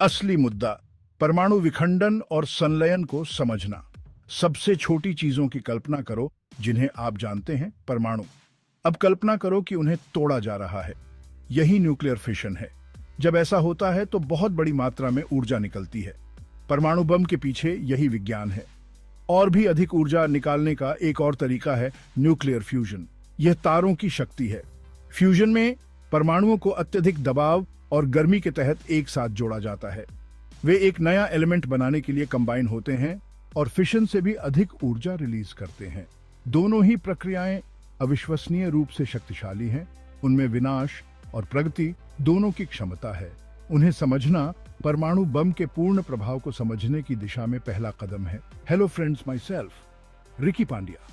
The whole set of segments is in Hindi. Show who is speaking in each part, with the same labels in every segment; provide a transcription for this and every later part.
Speaker 1: असली मुद्दा परमाणु विखंडन और संलयन को समझना। सबसे छोटी चीजों की कल्पना करो जिन्हें आप जानते हैं, परमाणु। अब कल्पना करो कि उन्हें तोड़ा जा रहा है। यही न्यूक्लियर फिशन है। जब ऐसा होता है तो बहुत बड़ी मात्रा में ऊर्जा निकलती है। परमाणु बम के पीछे यही विज्ञान है। और भी अधिक ऊर्जा निकालने का एक और तरीका है न्यूक्लियर फ्यूजन। यह तारों की शक्ति है। फ्यूजन में परमाणुओं को अत्यधिक दबाव और गर्मी के तहत एक साथ जोड़ा जाता है। वे एक नया एलिमेंट बनाने के लिए कंबाइन होते हैं और फिशन से भी अधिक ऊर्जा रिलीज करते हैं। दोनों ही प्रक्रियाएं अविश्वसनीय रूप से शक्तिशाली हैं। उनमें विनाश और प्रगति दोनों की क्षमता है। उन्हें समझना परमाणु बम के पूर्ण प्रभाव को समझने की दिशा में पहला कदम है। Hello friends, myself Ricky Pandya.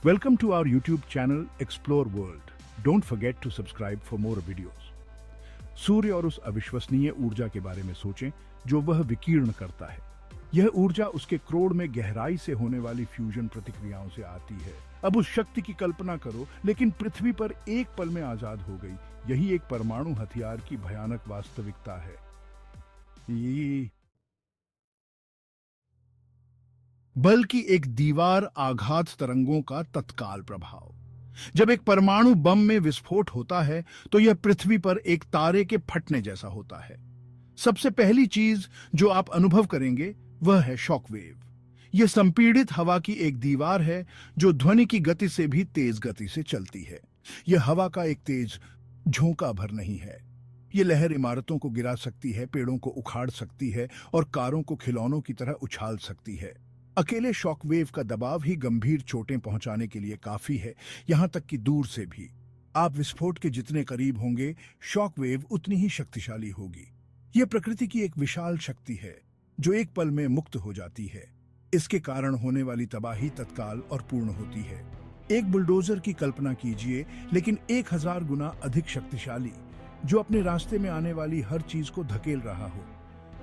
Speaker 1: Welcome to our YouTube channel explore world. Don't forget to subscribe for more videos. सूर्य और उस अविश्वसनीय ऊर्जा के बारे में सोचें जो वह विकीर्ण करता है। यह ऊर्जा उसके क्रोड़ में गहराई से होने वाली फ्यूजन प्रतिक्रियाओं से आती है। अब उस शक्ति की कल्पना करो, लेकिन पृथ्वी पर एक पल में आजाद हो गई। यही एक परमाणु हथियार की भयानक वास्तविकता है। बल्कि एक दीवार आघात तरंगों का तत्काल प्रभाव। जब एक परमाणु बम में विस्फोट होता है तो यह पृथ्वी पर एक तारे के फटने जैसा होता है। सबसे पहली चीज जो आप अनुभव करेंगे वह है शॉकवेव। यह संपीड़ित हवा की एक दीवार है जो ध्वनि की गति से भी तेज गति से चलती है। यह हवा का एक तेज झोंका भर नहीं है। यह लहर इमारतों को गिरा सकती है, पेड़ों को उखाड़ सकती है और कारों को खिलौनों की तरह उछाल सकती है। अकेले शॉकवेव का दबाव ही गंभीर चोटें पहुंचाने के लिए काफी है, यहां तक कि दूर से भी। आप विस्फोट के जितने करीब होंगे, शॉकवेव उतनी ही शक्तिशाली होगी। यह प्रकृति की एक विशाल शक्ति है जो एक पल में मुक्त हो जाती है। इसके कारण होने वाली तबाही तत्काल और पूर्ण होती है। एक बुलडोजर की कल्पना कीजिए, लेकिन 1000 गुना अधिक शक्तिशाली, जो अपने रास्ते में आने वाली हर चीज को धकेल रहा हो।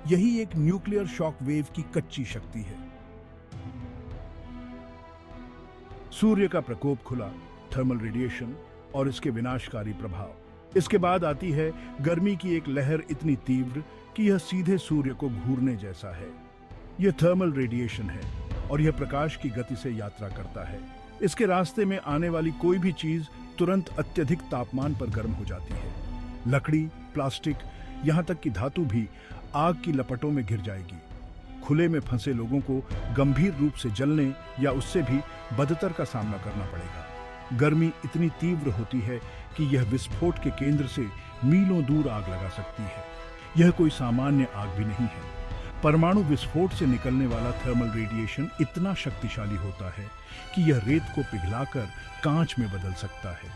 Speaker 1: यही एक न्यूक्लियर शॉकवेव की कच्ची शक्ति है। सूर्य का प्रकोप खुला, थर्मल रेडिएशन और इसके विनाशकारी प्रभाव। इसके बाद आती है गर्मी की एक लहर इतनी तीव्र कि यह सीधे सूर्य को घूरने जैसा है। यह थर्मल रेडिएशन है और यह प्रकाश की गति से यात्रा करता है। इसके रास्ते में आने वाली कोई भी चीज तुरंत अत्यधिक तापमान पर गर्म हो जाती है। लकड़ी, प्लास्टिक, यहां तक कि धातु भी आग की लपटों में घिर जाएगी। खुले में फंसे लोगों को गंभीर रूप से जलने या उससे भी बदतर का सामना करना पड़ेगा। गर्मी इतनी तीव्र होती है कि यह विस्फोट के केंद्र से मीलों दूर आग लगा सकती है। यह कोई सामान्य आग भी नहीं है। परमाणु विस्फोट से निकलने वाला थर्मल रेडिएशन इतना शक्तिशाली होता है कि यह रेत को पिघलाकर कांच में बदल सकता है।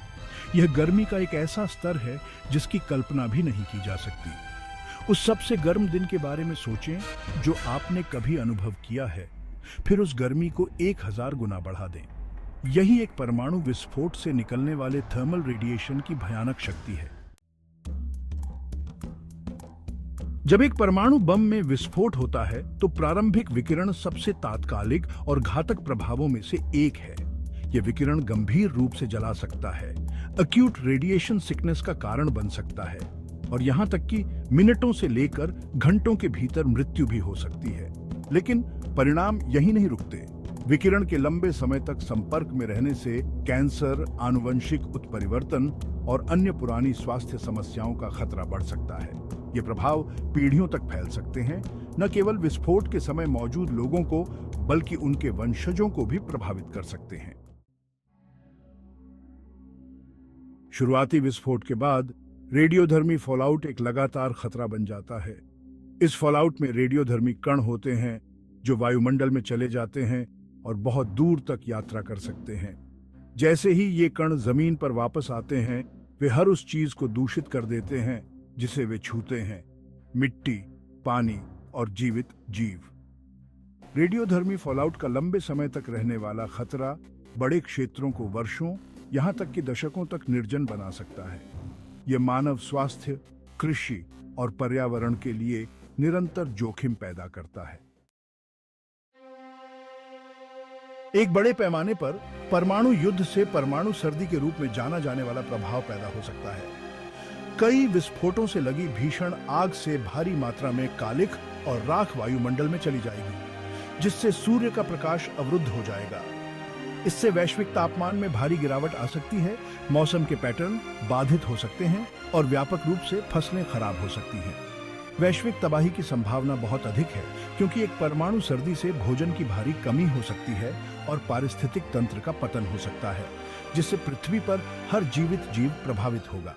Speaker 1: यह गर्मी का एक ऐसा स्तर है जिसकी कल्पना भी नहीं की जा सकती। उस सबसे गर्म दिन के बारे में सोचें जो आपने कभी अनुभव किया है, फिर उस गर्मी को 1000 गुना बढ़ा दें। यही एक परमाणु विस्फोट से निकलने वाले थर्मल रेडिएशन की भयानक शक्ति है। जब एक परमाणु बम में विस्फोट होता है तो प्रारंभिक विकिरण सबसे तात्कालिक और घातक प्रभावों में से एक है। यह विकिरण गंभीर रूप से जला सकता है, अक्यूट रेडिएशन सिकनेस का कारण बन सकता है और यहां तक कि मिनटों से लेकर घंटों के भीतर मृत्यु भी हो सकती है। लेकिन परिणाम यही नहीं रुकते। विकिरण के लंबे समय तक संपर्क में रहने से कैंसर, आनुवंशिक उत्परिवर्तन और अन्य पुरानी स्वास्थ्य समस्याओं का खतरा बढ़ सकता है। ये प्रभाव पीढ़ियों तक फैल सकते हैं, न केवल विस्फोट के समय मौजूद लोगों को बल्कि उनके वंशजों को भी प्रभावित कर सकते हैं। शुरुआती विस्फोट के बाद रेडियोधर्मी फॉलआउट एक लगातार खतरा बन जाता है। इस फॉलआउट में रेडियोधर्मी कण होते हैं जो वायुमंडल में चले जाते हैं और बहुत दूर तक यात्रा कर सकते हैं। जैसे ही ये कण जमीन पर वापस आते हैं, वे हर उस चीज को दूषित कर देते हैं जिसे वे छूते हैं, मिट्टी, पानी और जीवित जीव। रेडियोधर्मी फॉलआउट का लंबे समय तक रहने वाला खतरा बड़े क्षेत्रों को वर्षों, यहां तक कि दशकों तक निर्जन बना सकता है। यह मानव स्वास्थ्य, कृषि और पर्यावरण के लिए निरंतर जोखिम पैदा करता है। एक बड़े पैमाने पर परमाणु युद्ध से परमाणु सर्दी के रूप में जाना जाने वाला प्रभाव पैदा हो सकता है। कई विस्फोटों से लगी भीषण आग से भारी मात्रा में कालिख और राख वायुमंडल में चली जाएगी, जिससे सूर्य का प्रकाश अवरुद्ध हो जाएगा। इससे वैश्विक तापमान में भारी गिरावट आ सकती है, मौसम के पैटर्न बाधित हो सकते हैं और व्यापक रूप से फसलें खराब हो सकती हैं। वैश्विक तबाही की संभावना बहुत अधिक है, क्योंकि एक परमाणु सर्दी से भोजन की भारी कमी हो सकती है और पारिस्थितिक तंत्र का पतन हो सकता है, जिससे पृथ्वी पर हर जीवित जीव प्रभावित होगा।